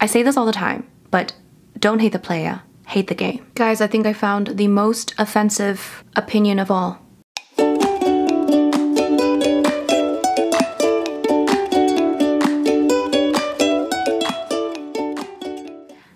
I say this all the time, but don't hate the player, hate the game. Guys, I think I found the most offensive opinion of all.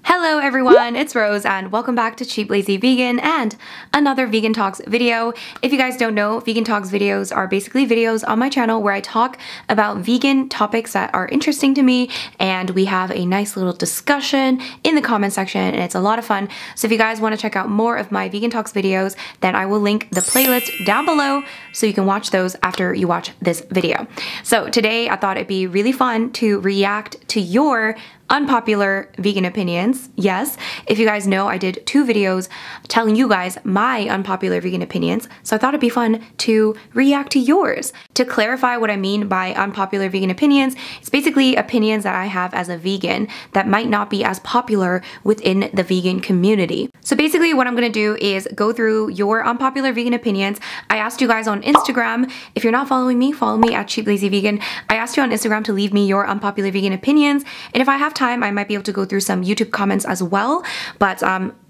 Hello everyone, it's Rose and welcome back to Cheap Lazy Vegan and another Vegan Talks video. If you guys don't know, Vegan Talks videos are basically videos on my channel where I talk about vegan topics that are interesting to me, and we have a nice little discussion in the comment section and it's a lot of fun. So if you guys want to check out more of my Vegan Talks videos, then I will link the playlist down below so you can watch those after you watch this video. So today I thought it'd be really fun to react to your unpopular vegan opinions. Yes, if you guys know, I did 2 videos telling you guys my unpopular vegan opinions, so I thought it'd be fun to react to yours. To clarify what I mean by unpopular vegan opinions, it's basically opinions that I have as a vegan that might not be as popular within the vegan community. So basically what I'm gonna do is go through your unpopular vegan opinions. I asked you guys on Instagram, if you're not following me, follow me at Cheap Lazy Vegan. I asked you on Instagram to leave me your unpopular vegan opinions, and if I have time, I might be able to go through some YouTube comments as well, but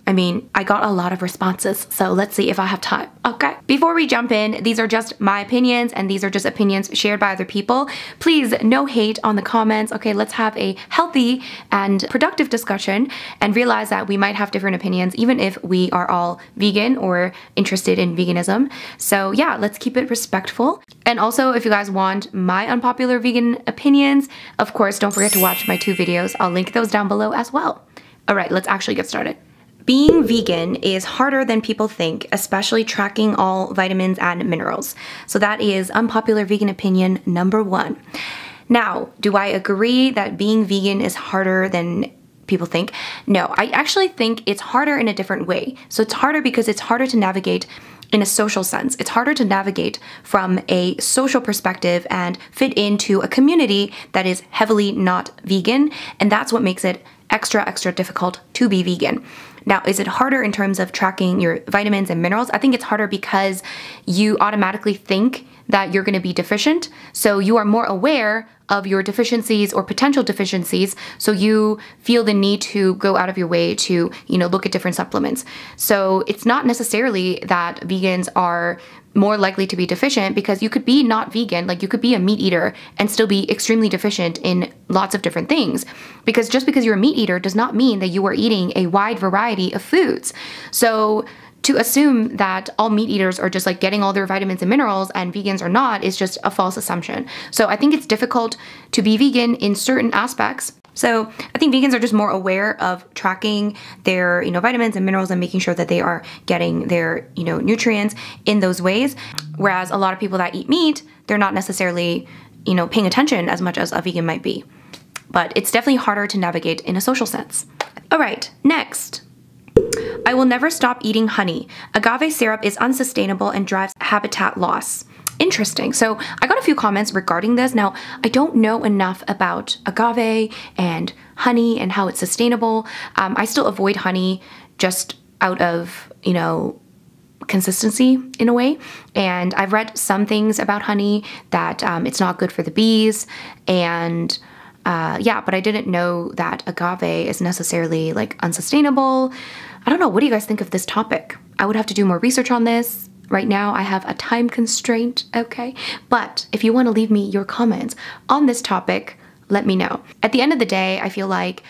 I mean, I got a lot of responses, so let's see if I have time, okay? Before we jump in, these are just my opinions, and these are just opinions shared by other people. Please, no hate on the comments, okay? Let's have a healthy and productive discussion and realize that we might have different opinions, even if we are all vegan or interested in veganism. So yeah, let's keep it respectful. And also, if you guys want my unpopular vegan opinions, of course, don't forget to watch my 2 videos. I'll link those down below as well. All right, let's actually get started. Being vegan is harder than people think, especially tracking all vitamins and minerals. So that is unpopular vegan opinion number 1. Now, do I agree that being vegan is harder than people think? No, I actually think it's harder in a different way. So it's harder because it's harder to navigate in a social sense. It's harder to navigate from a social perspective and fit into a community that is heavily not vegan, and that's what makes it extra difficult to be vegan. Now, is it harder in terms of tracking your vitamins and minerals? I think it's harder because you automatically think that you're going to be deficient, so you are more aware of your deficiencies or potential deficiencies, so you feel the need to go out of your way to, look at different supplements. So it's not necessarily that vegans are more likely to be deficient, because you could be not vegan, like you could be a meat eater and still be extremely deficient in lots of different things. Because just because you're a meat eater does not mean that you are eating a wide variety of foods. So to assume that all meat eaters are just like getting all their vitamins and minerals and vegans are not is just a false assumption. So I think it's difficult to be vegan in certain aspects. So I think vegans are just more aware of tracking their, vitamins and minerals and making sure that they are getting their, nutrients in those ways. Whereas a lot of people that eat meat, they're not necessarily, paying attention as much as a vegan might be. But it's definitely harder to navigate in a social sense. All right, next. I will never stop eating honey. Agave syrup is unsustainable and drives habitat loss. Interesting. So I got a few comments regarding this. Now, I don't know enough about agave and honey and how it's sustainable. I still avoid honey just out of, consistency in a way. And I've read some things about honey that it's not good for the bees. And yeah, but I didn't know that agave is necessarily like unsustainable. I don't know. What do you guys think of this topic? I would have to do more research on this. Right now, I have a time constraint, okay? But if you want to leave me your comments on this topic, let me know. At the end of the day, I feel like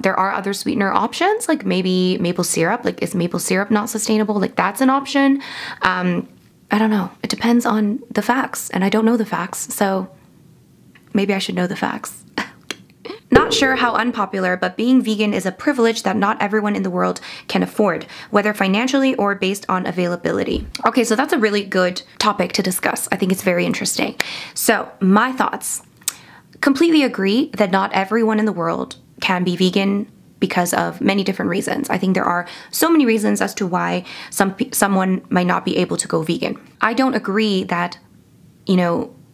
there are other sweetener options, like maybe maple syrup. Like, is maple syrup not sustainable? Like, that's an option. I don't know. It depends on the facts, and I don't know the facts, so maybe I should know the facts. Not sure how unpopular, but being vegan is a privilege that not everyone in the world can afford, whether financially or based on availability. Okay, so that's a really good topic to discuss. I think it's very interesting. So my thoughts. Completely agree that not everyone in the world can be vegan because of many different reasons. I think there are so many reasons as to why someone might not be able to go vegan. I don't agree that,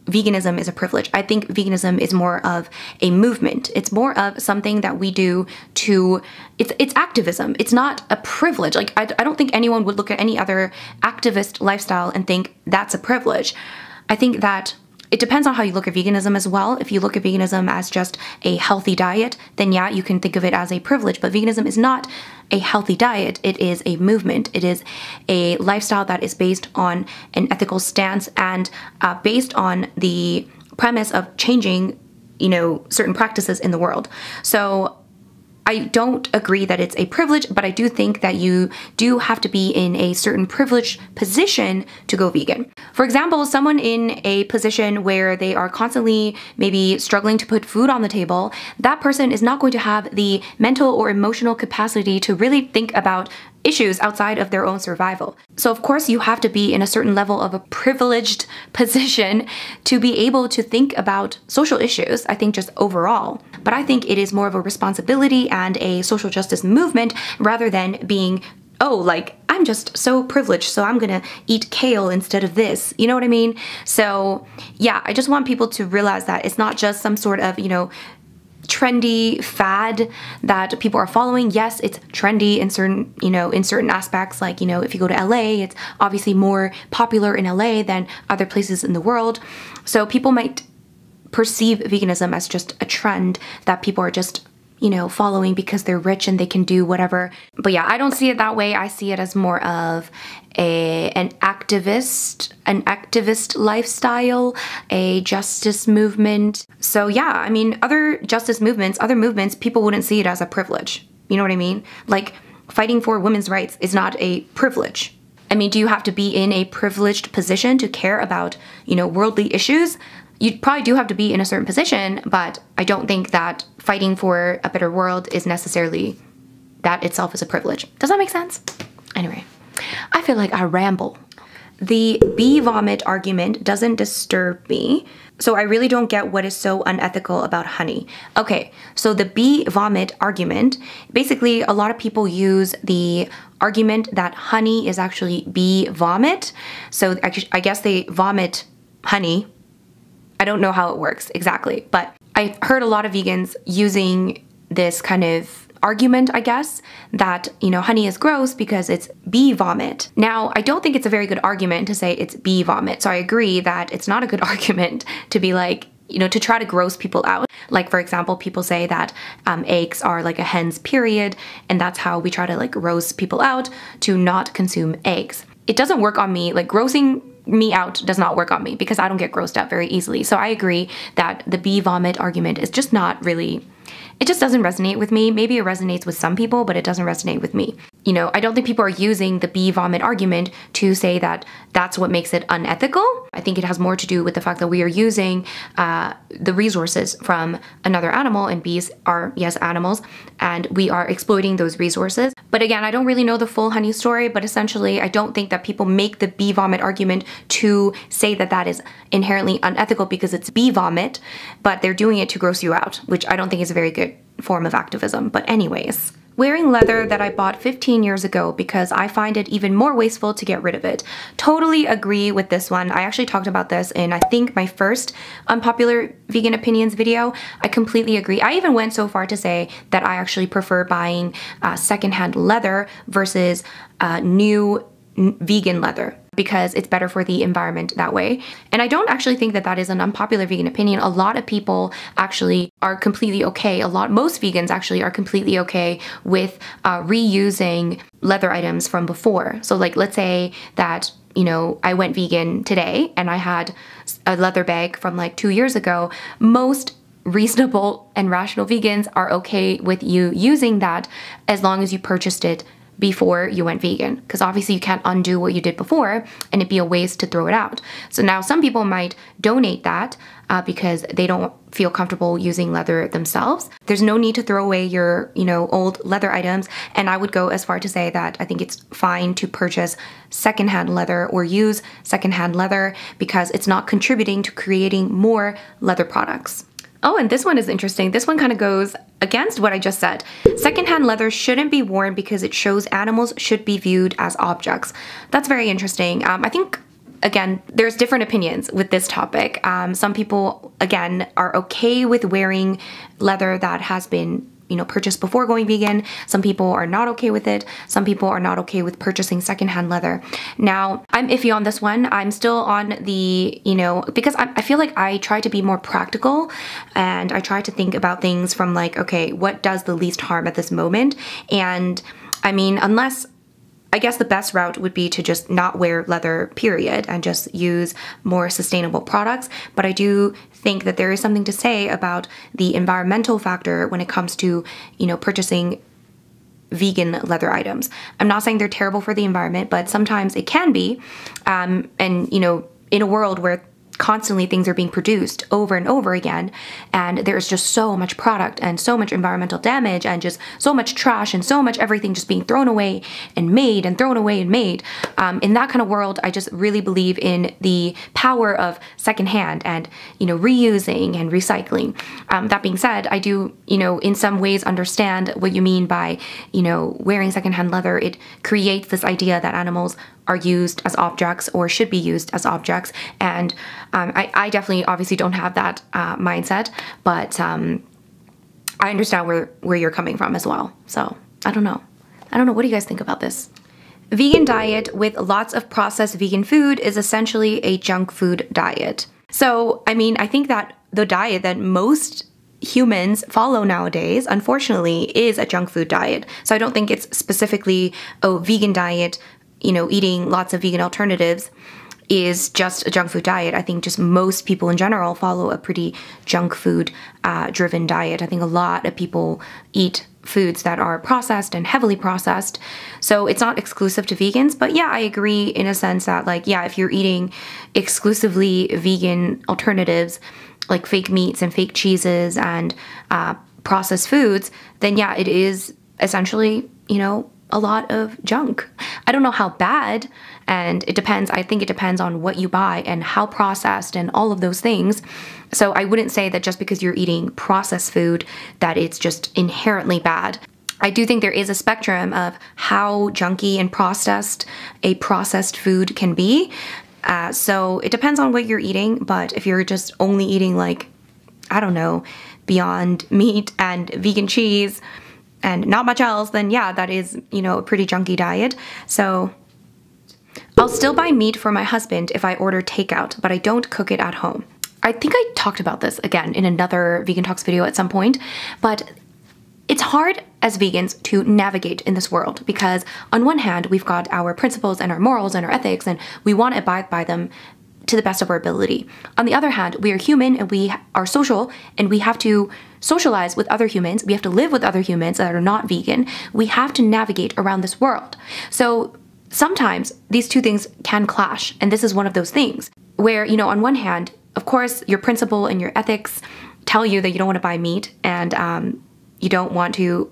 veganism is a privilege. I think veganism is more of a movement. It's more of something that we do to, it's activism. It's not a privilege. Like, I don't think anyone would look at any other activist lifestyle and think that's a privilege. I think that It depends on how you look at veganism as well. If you look at veganism as just a healthy diet, then yeah, you can think of it as a privilege. But veganism is not a healthy diet. It is a movement. It is a lifestyle that is based on an ethical stance and based on the premise of changing, certain practices in the world. So I don't agree that it's a privilege, but I do think that you do have to be in a certain privileged position to go vegan. For example, someone in a position where they are constantly maybe struggling to put food on the table, that person is not going to have the mental or emotional capacity to really think about issues outside of their own survival. So of course you have to be in a certain level of a privileged position to be able to think about social issues, I think just overall. But I think it is more of a responsibility and a social justice movement rather than being, oh, like, I'm just so privileged, so I'm gonna eat kale instead of this. You know what I mean? So yeah, I just want people to realize that it's not just some sort of, trendy fad that people are following. Yes, it's trendy in certain aspects, like, if you go to LA, it's obviously more popular in LA than other places in the world. So people might perceive veganism as just a trend that people are just following because they're rich and they can do whatever. But yeah, I don't see it that way. I see it as more of an activist lifestyle, a justice movement. So yeah, I mean, other justice movements, other movements, people wouldn't see it as a privilege. You know what I mean? Like, fighting for women's rights is not a privilege. I mean, do you have to be in a privileged position to care about, worldly issues? You probably do have to be in a certain position, but I don't think that fighting for a better world is necessarily, that itself is a privilege. Does that make sense? Anyway, I feel like I ramble. The bee vomit argument doesn't disturb me, so I really don't get what is so unethical about honey. Okay, so the bee vomit argument, basically a lot of people use the argument that honey is actually bee vomit. So I guess they vomit honey. I don't know how it works exactly, but I've heard a lot of vegans using this kind of argument, I guess, that, honey is gross because it's bee vomit. Now, I don't think it's a very good argument to say it's bee vomit. So I agree that it's not a good argument to be like, to try to gross people out. Like, for example, people say that eggs are like a hen's period, and that's how we try to like gross people out to not consume eggs. It doesn't work on me, like grossing me out does not work on me because I don't get grossed out very easily. So I agree that the bee vomit argument is just not really, it just doesn't resonate with me. Maybe it resonates with some people, but it doesn't resonate with me. I don't think people are using the bee vomit argument to say that that's what makes it unethical. I think it has more to do with the fact that we are using the resources from another animal, and bees are, yes, animals, and we are exploiting those resources. But again, I don't really know the full honey story, but essentially I don't think that people make the bee vomit argument to say that that is inherently unethical because it's bee vomit, but they're doing it to gross you out, which I don't think is a very good form of activism. But anyways, wearing leather that I bought 15 years ago because I find it even more wasteful to get rid of it. Totally agree with this one. I actually talked about this in, I think, my first unpopular vegan opinions video. I completely agree. I even went so far to say that I actually prefer buying secondhand leather versus new vegan leather, because it's better for the environment that way. And I don't actually think that that is an unpopular vegan opinion. A lot of people actually are completely okay. Most vegans actually are completely okay with reusing leather items from before. So like, let's say that, I went vegan today and I had a leather bag from like 2 years ago. Most reasonable and rational vegans are okay with you using that as long as you purchased it before you went vegan, because obviously you can't undo what you did before and it'd be a waste to throw it out. So now some people might donate that because they don't feel comfortable using leather themselves. There's no need to throw away your, old leather items. And I would go as far to say that I think it's fine to purchase secondhand leather or use secondhand leather because it's not contributing to creating more leather products. Oh, and this one is interesting. This one kind of goes against what I just said. Secondhand leather shouldn't be worn because it shows animals should be viewed as objects. That's very interesting. I think, again, there's different opinions with this topic. Some people, again, are okay with wearing leather that has been purchase before going vegan. Some people are not okay with it. Some people are not okay with purchasing secondhand leather. Now, I'm iffy on this one. I'm still on the, because I feel like I try to be more practical, and I try to think about things from like, okay, what does the least harm at this moment? And I mean, I guess the best route would be to just not wear leather, period, and just use more sustainable products. But I do think that there is something to say about the environmental factor when it comes to, purchasing vegan leather items. I'm not saying they're terrible for the environment, but sometimes it can be. And, in a world where constantly things are being produced over and over again, and there's just so much product and so much environmental damage and just so much trash and so much everything just being thrown away and made and thrown away and made. In that kind of world, I just really believe in the power of secondhand and, reusing and recycling. That being said, I do, in some ways understand what you mean by, wearing secondhand leather. It creates this idea that animals are used as objects or should be used as objects. And I definitely obviously don't have that mindset, but I understand where you're coming from as well. So I don't know. What do you guys think about this? Vegan diet with lots of processed vegan food is essentially a junk food diet. So, I mean, I think that the diet that most humans follow nowadays, unfortunately, is a junk food diet. So I don't think it's specifically a vegan diet, eating lots of vegan alternatives is just a junk food diet. I think just most people in general follow a pretty junk food driven diet. I think a lot of people eat foods that are processed and heavily processed. So it's not exclusive to vegans, but yeah, I agree in a sense that like, yeah, if you're eating exclusively vegan alternatives like fake meats and fake cheeses and processed foods, then yeah, it is essentially, a lot of junk. I don't know how bad, and it depends. I think it depends on what you buy and how processed and all of those things. So I wouldn't say that just because you're eating processed food that it's just inherently bad. I do think there is a spectrum of how junky and processed a processed food can be. So it depends on what you're eating, but if you're just only eating like, I don't know, Beyond Meat and vegan cheese and not much else, then yeah, that is, a pretty junky diet. So I'll still buy meat for my husband if I order takeout, but I don't cook it at home. I think I talked about this again in another Vegan Talks video at some point, but it's hard as vegans to navigate in this world because on one hand, we've got our principles and our morals and our ethics, and we want to abide by them to the best of our ability. On the other hand, we are human and we are social, and we have to socialize with other humans. We have to live with other humans that are not vegan. We have to navigate around this world. So sometimes these two things can clash, and this is one of those things where, on one hand, of course, your principle and your ethics tell you that you don't want to buy meat and you don't want to,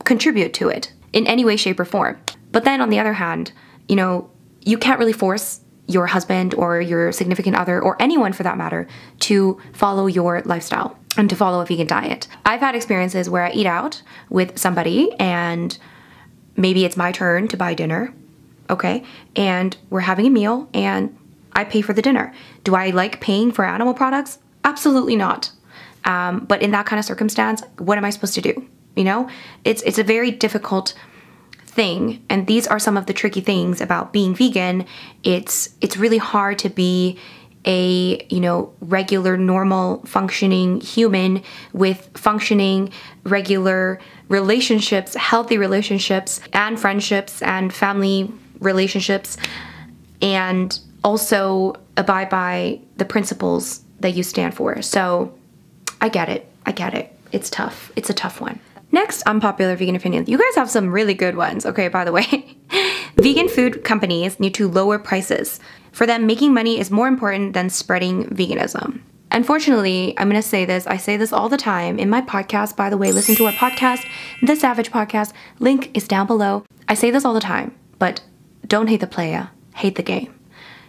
contribute to it in any way, shape, or form. But then on the other hand, you can't really force your husband or your significant other or anyone for that matter to follow your lifestyle and to follow a vegan diet. I've had experiences where I eat out with somebody and maybe it's my turn to buy dinner, okay? And we're having a meal and I pay for the dinner. Do I like paying for animal products? Absolutely not. But in that kind of circumstance, what am I supposed to do? It's a very difficult thing, and these are some of the tricky things about being vegan. It's really hard to be a regular, normal, functioning human with functioning, regular relationships, healthy relationships, and friendships and family relationships, and also abide by the principles that you stand for. So I get it. It's tough. It's a tough one. Next, unpopular vegan opinions. You guys have some really good ones, okay, by the way. Vegan food companies need to lower prices. For them, making money is more important than spreading veganism. Unfortunately, I'm going to say this. I say this all the time in my podcast. By the way, listen to our podcast, The Savage Podcast. Link is down below. I say this all the time, but don't hate the playa, hate the game.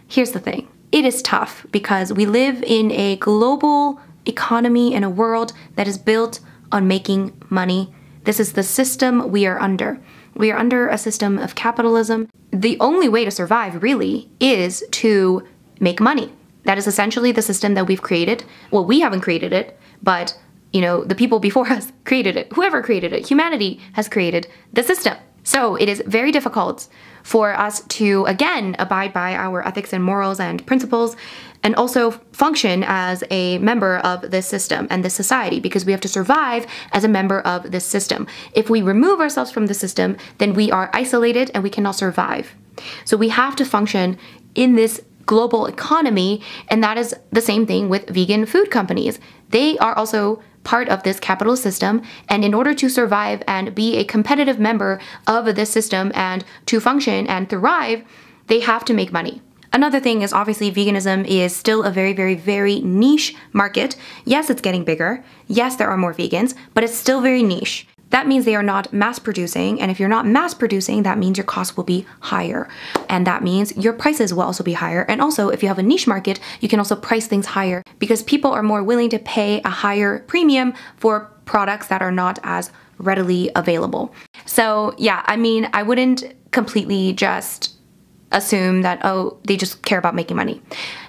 Here's the thing. It is tough because we live in a global economy in a world that is built on making money. This is the system we are under. We are under a system of capitalism. The only way to survive, really, is to make money. That is essentially the system that we've created. Well, we haven't created it, but the people before us created it. Whoever created it, humanity has created the system. So it is very difficult for us to, again, abide by our ethics and morals and principles, and also function as a member of this system and this society, because we have to survive as a member of this system. If we remove ourselves from the system, then we are isolated and we cannot survive. So we have to function in this global economy, and that is the same thing with vegan food companies. They are also part of this capitalist system, and in order to survive and be a competitive member of this system and to function and thrive, they have to make money. Another thing is, obviously, veganism is still a very, very, very niche market. Yes, it's getting bigger. Yes, there are more vegans, but it's still very niche. That means they are not mass producing, and if you're not mass producing, that means your costs will be higher. And that means your prices will also be higher. And also, if you have a niche market, you can also price things higher because people are more willing to pay a higher premium for products that are not as readily available. So yeah, I mean, I wouldn't completely just assume that, oh, they just care about making money.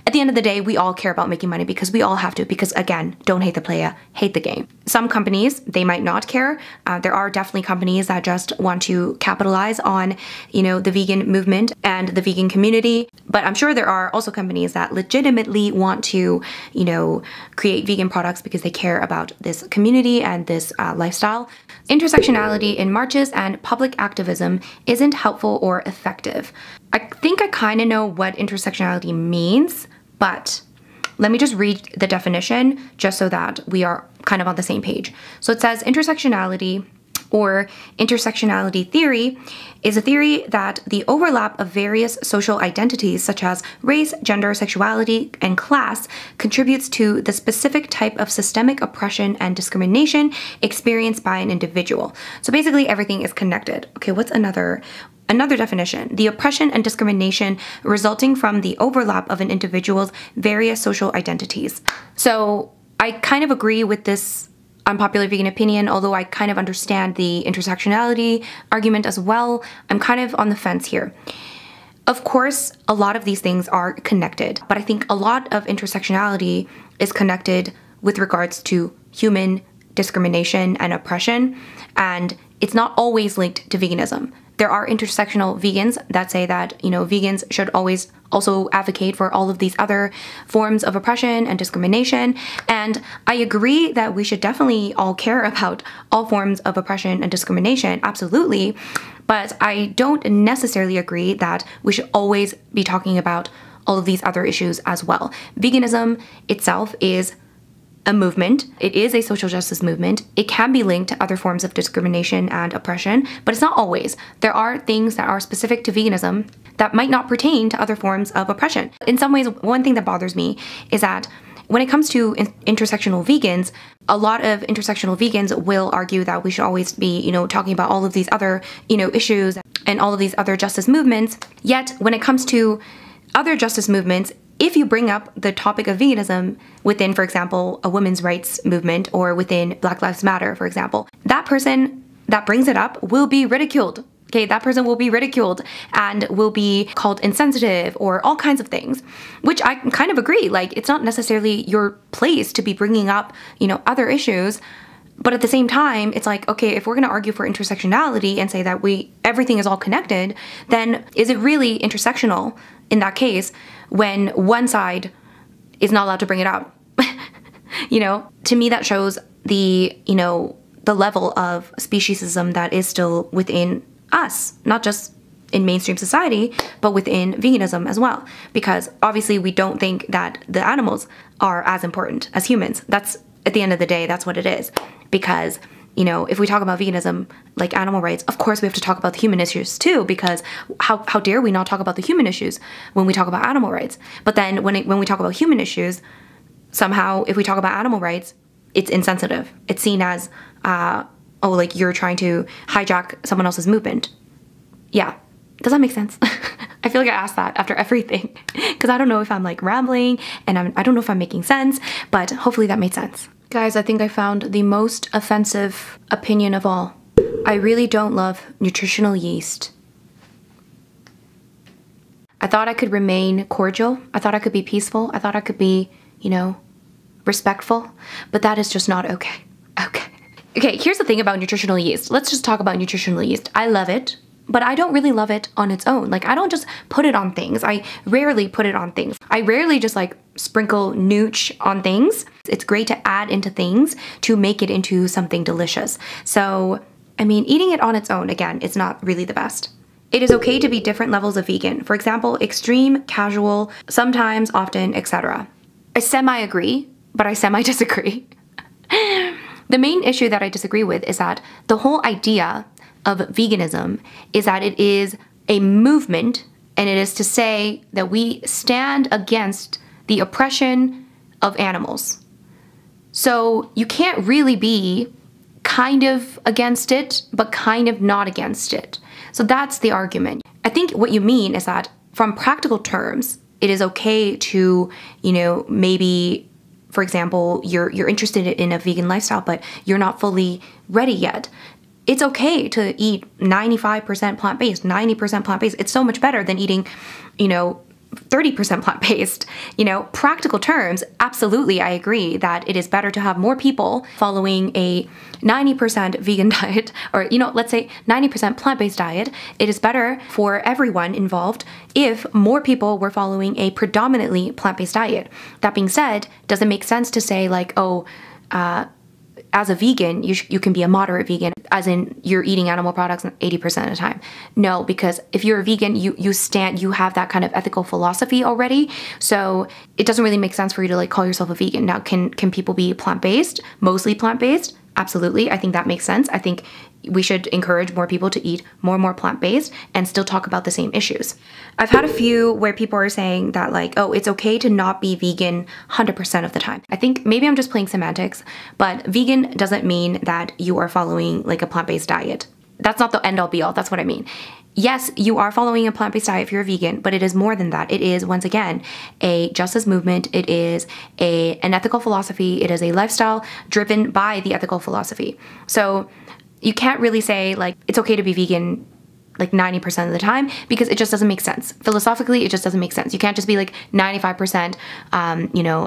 At the end of the day, we all care about making money because we all have to, because again, don't hate the player, hate the game. Some companies, they might not care. There are definitely companies that just want to capitalize on, the vegan movement and the vegan community. But I'm sure there are also companies that legitimately want to, create vegan products because they care about this community and this lifestyle. Intersectionality in marches and public activism isn't helpful or effective. I think I kind of know what intersectionality means, but let me just read the definition just so that we are kind of on the same page. So it says intersectionality, or intersectionality theory, is a theory that the overlap of various social identities such as race, gender, sexuality, and class contributes to the specific type of systemic oppression and discrimination experienced by an individual. So basically everything is connected. Okay, what's another definition? The oppression and discrimination resulting from the overlap of an individual's various social identities. So I kind of agree with this unpopular vegan opinion, although I kind of understand the intersectionality argument as well. I'm kind of on the fence here. Of course, a lot of these things are connected, but I think a lot of intersectionality is connected with regards to human discrimination and oppression, and it's not always linked to veganism. There are intersectional vegans that say that, vegans should always also advocate for all of these other forms of oppression and discrimination. And I agree that we should definitely all care about all forms of oppression and discrimination, absolutely. But I don't necessarily agree that we should always be talking about all of these other issues as well. Veganism itself is a movement. It is a social justice movement. It can be linked to other forms of discrimination and oppression, but it's not always. There are things that are specific to veganism that might not pertain to other forms of oppression. In some ways, one thing that bothers me is that when it comes to intersectional vegans, a lot of intersectional vegans will argue that we should always be, talking about all of these other, issues and all of these other justice movements. Yet, when it comes to other justice movements, if you bring up the topic of veganism within, for example, a women's rights movement or within Black Lives Matter, for example, that person that brings it up will be ridiculed. Okay, that person will be ridiculed and will be called insensitive or all kinds of things, which I kind of agree. Like, it's not necessarily your place to be bringing up, other issues. But at the same time, it's like, okay, if we're going to argue for intersectionality and say that everything is all connected, then is it really intersectional in that case when one side is not allowed to bring it up? To me, that shows the level of speciesism that is still within us, not just in mainstream society, but within veganism as well. Because obviously we don't think that the animals are as important as humans. That's, at the end of the day, that's what it is. Because, if we talk about veganism, like animal rights, of course we have to talk about the human issues too, because how dare we not talk about the human issues when we talk about animal rights? But then when we talk about human issues, somehow if we talk about animal rights, it's insensitive. It's seen as, like you're trying to hijack someone else's movement. Yeah. Does that make sense? I feel like I asked that after everything because I don't know if I'm like rambling and I don't know if I'm making sense, but hopefully that made sense. Guys, I think I found the most offensive opinion of all. I really don't love nutritional yeast. I thought I could remain cordial. I thought I could be peaceful. I thought I could be, respectful, but that is just not okay. Okay. Okay, here's the thing about nutritional yeast. Let's just talk about nutritional yeast. I love it, but I don't really love it on its own. Like, I don't just put it on things. I rarely put it on things. I rarely just like sprinkle nooch on things. It's great to add into things to make it into something delicious. So, I mean, eating it on its own, again, it's not really the best. It is okay to be different levels of vegan. For example, extreme, casual, sometimes, often, etc. I semi-agree, but I semi-disagree. The main issue that I disagree with is that the whole idea of veganism is that it is a movement, and it is to say that we stand against the oppression of animals. So you can't really be kind of against it, but kind of not against it. So that's the argument. I think what you mean is that from practical terms, it is okay to, maybe, for example, you're interested in a vegan lifestyle, but you're not fully ready yet. It's okay to eat 95% plant-based, 90% plant-based. It's so much better than eating, 30% plant-based. Practical terms, absolutely, I agree that it is better to have more people following a 90% vegan diet, or, let's say 90% plant-based diet. It is better for everyone involved if more people were following a predominantly plant-based diet. That being said, does it make sense to say like, as a vegan, you can be a moderate vegan, as in you're eating animal products 80% of the time? No, because if you're a vegan, you have that kind of ethical philosophy already. So it doesn't really make sense for you to like call yourself a vegan. Now, can people be plant-based, mostly plant-based? Absolutely. I think that makes sense. I think we should encourage more people to eat more and more plant-based and still talk about the same issues. I've had a few where people are saying that like, oh, it's okay to not be vegan 100% of the time. I think maybe I'm just playing semantics, but vegan doesn't mean that you are following like a plant-based diet. That's not the end-all be-all. That's what I mean. Yes, you are following a plant-based diet if you're a vegan, but it is more than that. It is, once again, a justice movement. It is an ethical philosophy. It is a lifestyle driven by the ethical philosophy. So you can't really say like it's okay to be vegan like 90% of the time, because it just doesn't make sense. Philosophically, it just doesn't make sense. You can't just be like 95%,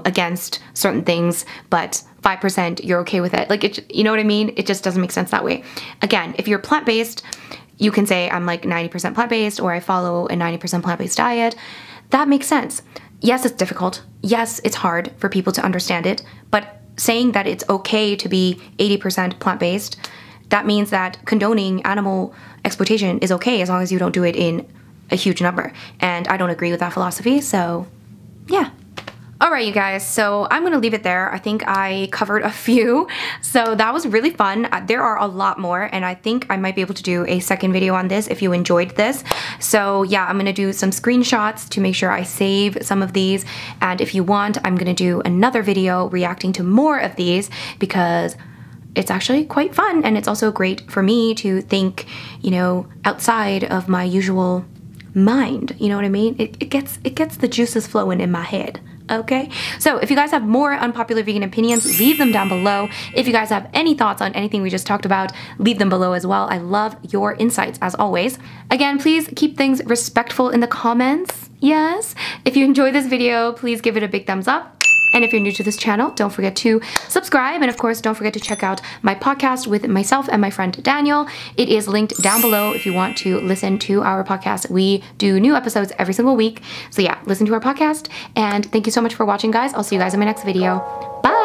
against certain things, but 5% you're okay with it. Like, you know what I mean? It just doesn't make sense that way. Again, if you're plant-based, you can say I'm like 90% plant-based, or I follow a 90% plant-based diet. That makes sense. Yes, it's difficult. Yes, it's hard for people to understand it, but saying that it's okay to be 80% plant-based, that means that condoning animal exploitation is okay as long as you don't do it in a huge number. And I don't agree with that philosophy, so yeah. All right, you guys, so I'm gonna leave it there. I think I covered a few, so that was really fun. There are a lot more, and I think I might be able to do a second video on this if you enjoyed this. So yeah, I'm gonna do some screenshots to make sure I save some of these, and if you want, I'm gonna do another video reacting to more of these, because it's actually quite fun, and it's also great for me to think, outside of my usual mind, you know what I mean? It gets the juices flowing in my head. Okay, so if you guys have more unpopular vegan opinions, leave them down below. If you guys have any thoughts on anything we just talked about, leave them below as well. I love your insights as always. Again, please keep things respectful in the comments. Yes. If you enjoyed this video, please give it a big thumbs up. And if you're new to this channel, don't forget to subscribe. And of course, don't forget to check out my podcast with myself and my friend Daniel. It is linked down below if you want to listen to our podcast. We do new episodes every single week. So yeah, listen to our podcast. And thank you so much for watching, guys. I'll see you guys in my next video. Bye.